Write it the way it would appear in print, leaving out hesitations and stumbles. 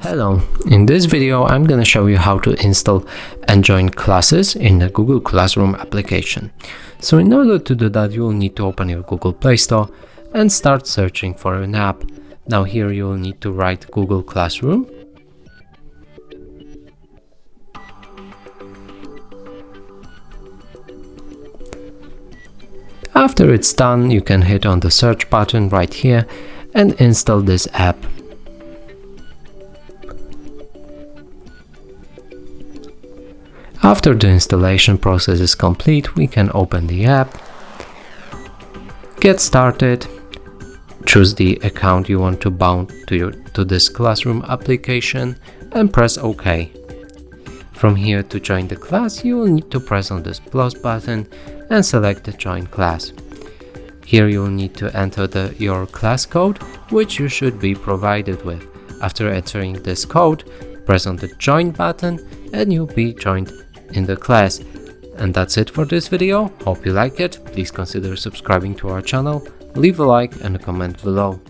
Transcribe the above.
Hello, in this video I'm gonna show you how to install and join classes in the Google Classroom application. So in order to do that, you will need to open your Google Play Store and start searching for an app. Now here you will need to write Google Classroom. After it's done, you can hit on the search button right here and install this app. After the installation process is complete, we can open the app, get started, choose the account you want to bound to this Classroom application and press OK. From here, to join the class, you will need to press on this plus button and select the Join Class. Here you will need to enter your class code, which you should be provided with. After entering this code, press on the Join button and you'll be joined in the class. And that's it for this video. Hope you like it. Please consider subscribing to our channel, leave a like and a comment below.